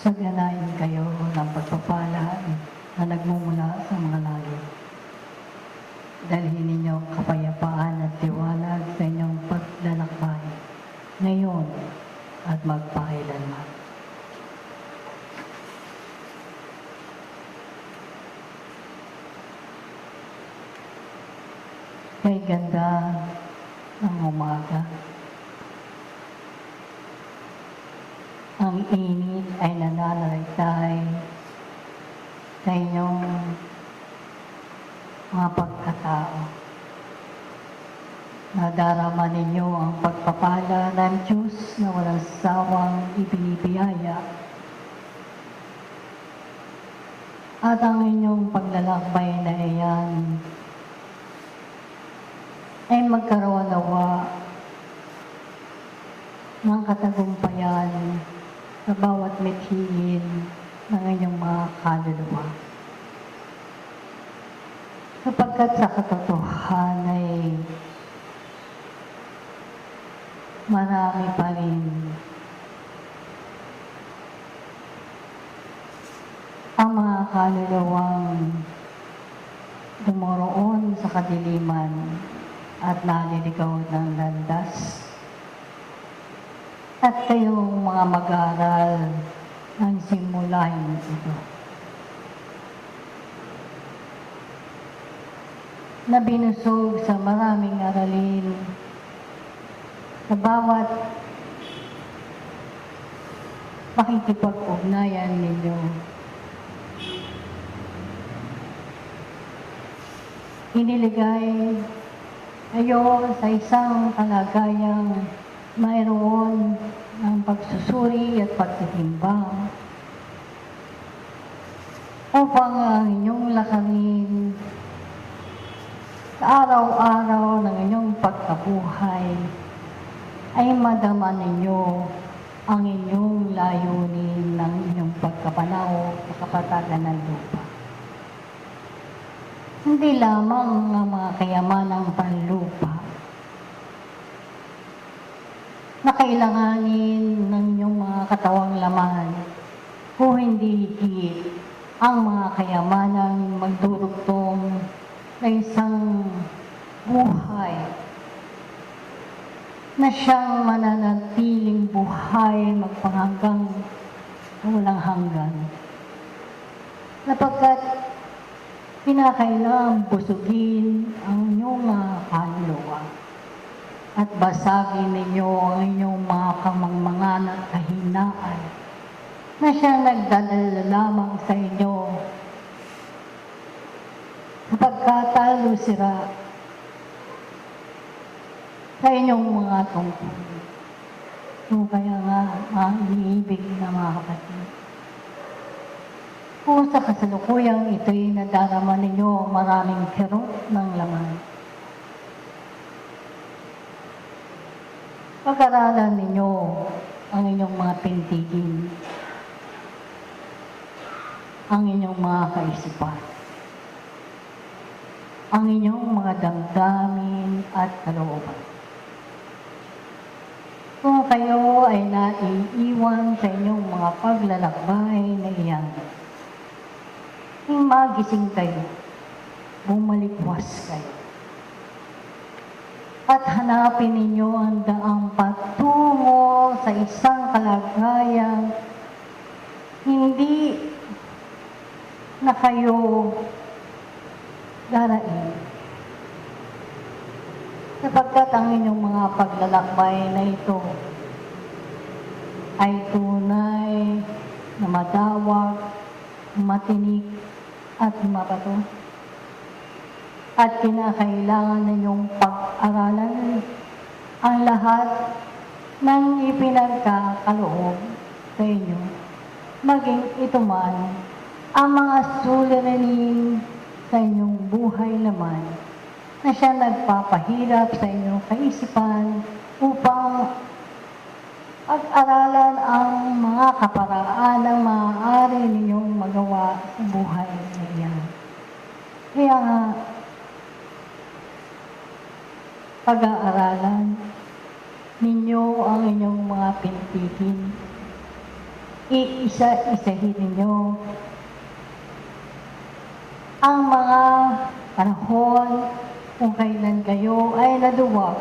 Sagyanayin kayo ng pagpapala na nagmumula sa mga langit. Dalhin ninyo ang kapayapaan at tiwalag sa inyong paglalakbay ngayon at magpakailanman. Kay ganda ng umaga, ang init ay nananaligtay sa inyong mga pagkatao. Nadarama ninyo ang pagpapala ng Diyos na walang sawang ibinibiyaya at ang inyong paglalakbay na iyan ay magkaroon nawa ng katagumpayan sa bawat mithiin ng inyong mga kaluluwa. Sapagkat sa katotohanan ay marami pa rin ang mga kaluluwang dumoroon sa kadiliman at naliligaw ng landas. At kayong mga mag-aaral ng simulahin ito. Na binusog sa maraming aralin sa bawat makikipag-ugnayan ninyo. Iniligay kayo sa isang kalagayang mayroon ng pagsusuri at pagtitimbang upang ang inyong lakarin sa araw-araw ng inyong pagkabuhay ay madama ninyo ang inyong layunin ng inyong pagkapanaw sa kapatagan ng lupa. Hindi lamang ang mga kayamanang panlupa na kailanganin ng inyong mga katawang laman, kung hindi higit ang mga kayamanang magdurugtong na isang buhay na siyang mananatiling buhay magpahanggang walang hanggan. Sapagkat kinakailangan busugin ang inyong mga kaluluwa at basagin ninyo ang inyong mga kamangmangan at kahinaan na siyang nagdadala lamang sa inyo sa pagkatalo sira sa inyong mga tungkol. So kaya nga, iniibig na mga kapatid. Kung sa kasalukuyang ito'y nadarama ninyo maraming kirot ng laman, pag-aralan ninyo ang inyong mga pintigin, ang inyong mga kaisipan, ang inyong mga damdamin at kalooban. Kung kayo ay naiiwan sa inyong mga paglalakbay na iyan, magising kayo, bumalikwas kayo, at hanapin ninyo ang daang patungo sa isang kalagayan hindi na kayo darain. Sapagkat ang inyong mga paglalakbay na ito ay tunay na madawak, matinik, at mabato. At kinakailangan ninyong pag-aralan ang lahat ng ipinagkakaloob sa inyo. Maging ito man ang mga suliranin sa inyong buhay naman na siya nagpapahirap sa inyong kaisipan upang pag-aralan ang mga kaparaan ng maaari ninyong magawa sa buhay na iyan. Kaya nga, pag-aaralan ninyo ang inyong mga pintigin iisa-isahin ninyo ang mga panahon kung kailan kayo ay naduwag,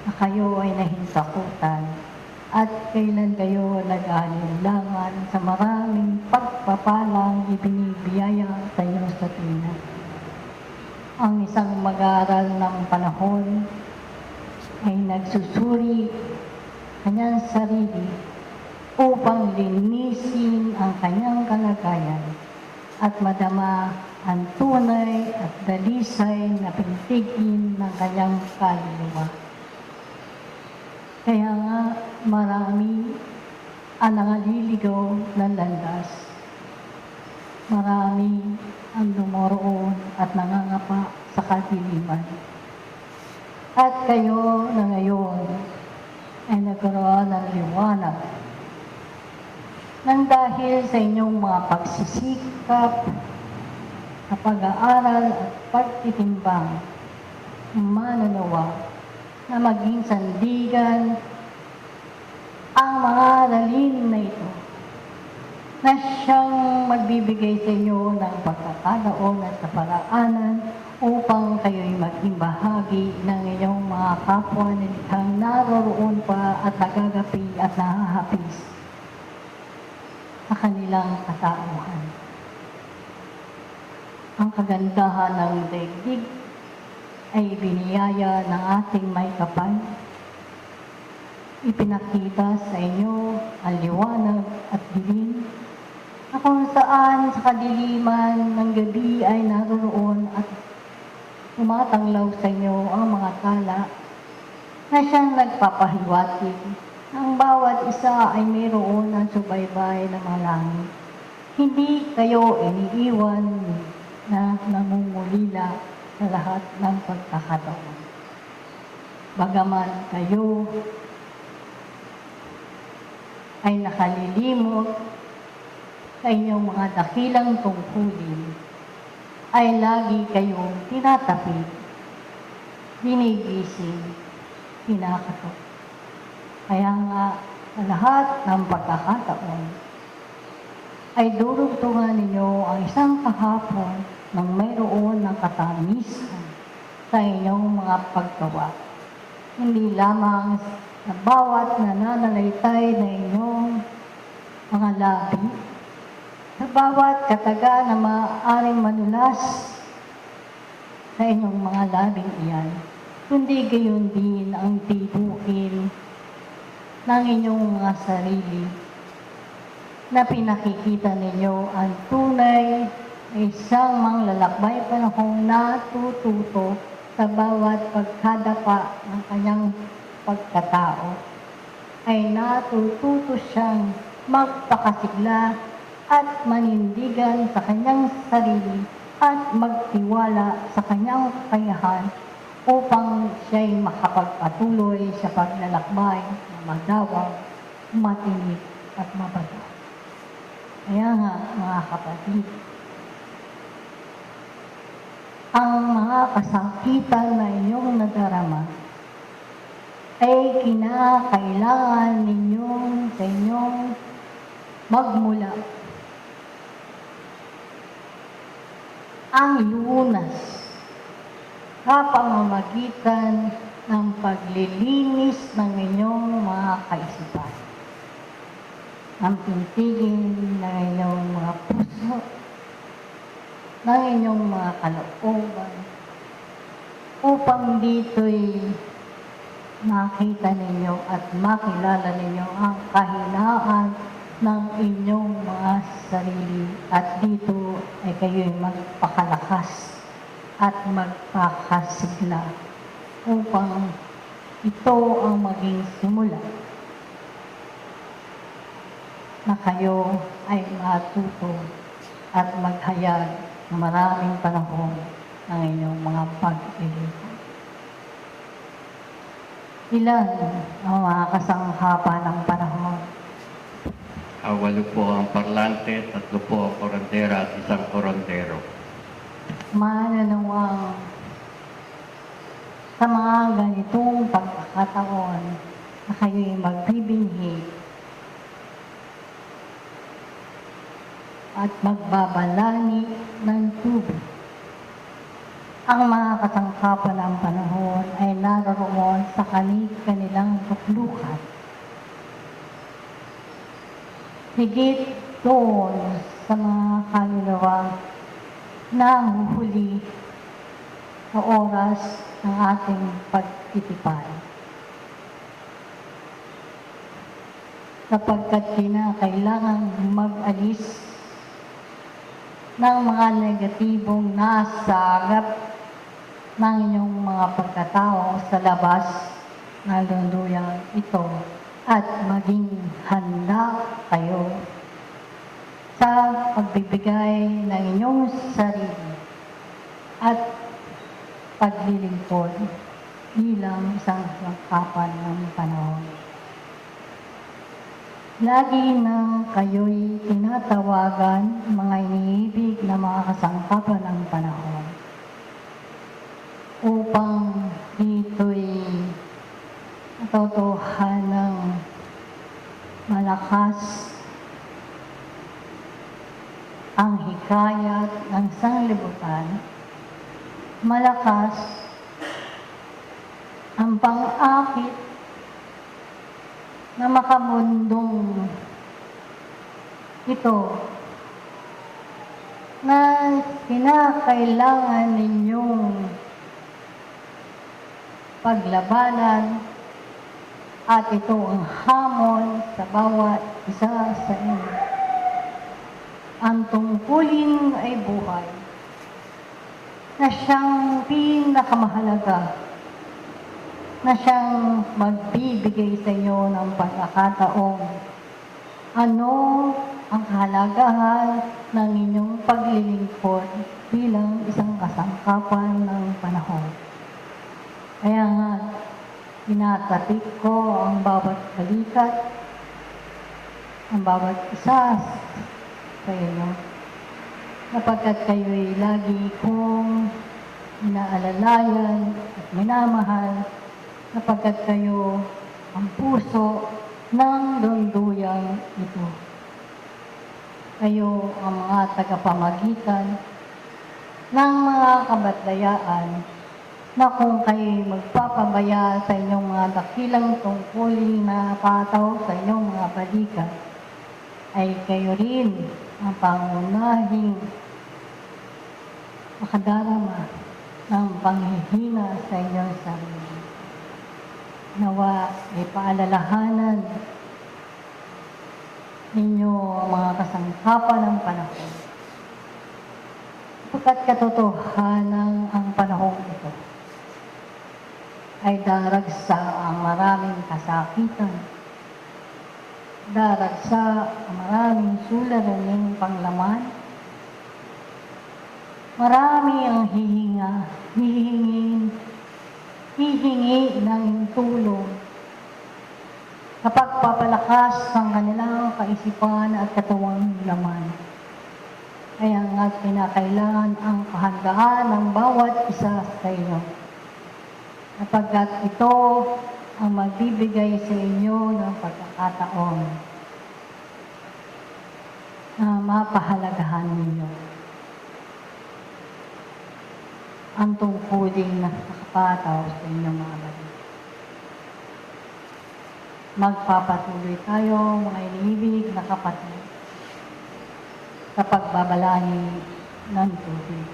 na kayo ay nahinsakutan, at kailan kayo nag-alinlangan sa maraming pagpapalang ibinibiyaya sa inyo sa tuwina. Ang isang mag-aaral ng panahon ay nagsusuri kanyang sarili upang linisin ang kanyang kalagayan at madama ang tunay at dalisay na pintigin ng kanyang kaluluwa. Kaya nga marami ang nangaliligaw ng landas. Marami ang dumoroon at nangangapa sa kadiliman. At kayo na ngayon ay nagkaroon ng liwanag nang dahil sa inyong mga pagsisikap sa pag-aaral at pagtitimbang, mananawa na maging sandigan ang mga dalhin na ito na siyang magbibigay sa inyo ng pagkakataon at kaparaanan upang kayo'y maging bahagi ng inyong mga kapwa na likhang naroroon pa at nagagapi at nahahapis sa kanilang katauhan. Ang kagandahan ng daigdig ay biniyaya ng ating may kapal. Ipinakita sa inyo ang liwanag at dilim na kung saan sa kadiliman ng gabi ay naroroon at tumatanglaw sa inyo ang mga tala na siyang nagpapahiwatig. Ang bawat isa ay mayroon ang subaybay ng mga langit. Hindi kayo iniiwan na namumulila sa lahat ng pagkakataon. Bagaman kayo ay nakalilimot sa inyong mga dakilang tungkulin, ay lagi kayong tinatapid, ginigising, kinakatok. Kaya nga sa lahat ng pagkakataon, ay durugtungan ninyo ang isang kahapon ng mayroon ng katamisan sa inyong mga paggawa. Hindi lamang sa bawat nananalaytay na inyong mga labi, sa bawat kataga na maaaring manulas sa inyong mga labing iyan, kundi gayon din ang tibukin ng inyong mga sarili na pinakikita ninyo ang tunay na isang manglalakbay panahong natututo sa bawat pagkadapa ng kanyang pagkatao, ay natututo siyang magpakasigla at manindigan sa kanyang sarili at magtiwala sa kanyang kakayahan upang siya'y makapagpatuloy sa paglalakbay na madawang, matinig at mabaga. Kaya nga, mga kapatid, ang mga kasakitan na inyong nadarama ay kinakailangan ninyong sa inyong magmula ang lunas sa pamamagitan ng paglilinis ng inyong mga kaisipan, ng pintigin ng inyong mga puso, ng inyong mga kalooban, upang dito'y makita ninyo at makilala ninyo ang kahinaan ng inyong mga sarili, at dito ay kayo'y magpakalakas at magpakasigla upang ito ang maging simula na kayo ay matuto at maghayag ng maraming panahon ng inyong mga pag-ibig. Ilan ang mga kasanghapa ng panahon? 8 po ang parlante, 3 po ang korandera at 1 korandero. Mananawang sa mga ganitong pagkakataon na kayo'y magbibinhi at magbabalani ng tubig. Ang mga kasangkapan ng panahon ay naroon sa kanilang luklukan. Higit doon sa mga kaluluwa na huhuli sa oras ng ating pagtitipay. Sapagkat kinakailangan mag-alis ng mga negatibong nasagap ng inyong mga pagkatao sa labas ng lunduyang ito at maging handa kayo sa pagbibigay ng inyong sarili at paglilingkod bilang isang sangkapan ng panahon. Lagi na kayo'y tinatawagan mga iniibig na mga kasangkapan ng panahon upang dito'y totohanang malakas ang hikayat ng sanglibutan, malakas ang pang-akit na makamundong ito na kinakailangan ninyong paglabanan at ito ang hamon sa bawat isa sa inyo. Ang tungkulin ay buhay na siyang pinakamahalaga na siyang magbibigay sa inyo ng pagkakataong ano ang kahalagahan ng inyong paglilingkod bilang isang kasangkapan ng panahon. Kaya nga, tinatapik ko ang bawat balikat, ang bawat isa sa inyo, sapagkat kayo'y lagi kong inaalalayan at minamahal, sapagkat kayo ang puso ng lunduyang ito. Kayo ang mga tagapamagitan ng mga kabatlayaan na kung kayo magpapabaya sa inyong mga dakilang tungkulin na pataw sa inyong mga balikat, ay kayo rin ang pangunahing makadarama ng panghihina sa inyong sarili. Nawa ay paalalahanan ninyo ang mga kasangkapan ng panahon. Sapagkat katotohanan ang panahon ito ay daragsa ang maraming kasakitan, daragsa ang maraming suliraning panglaman, marami ang hihingi ng tulong sa pagpapalakas ng kanilang kaisipan at katawang laman. Kaya nga kinakailangan ang kahandaan ng bawat isa sa inyo. Sapagkat ito ang magbibigay sa inyo ng pagkakataon na mapahalagahan ninyo ang tungkuling nakapataw sa inyong mga balik. Magpapatuloy tayo, mga inibig na kapatid, sa pagbabalani ng tubig.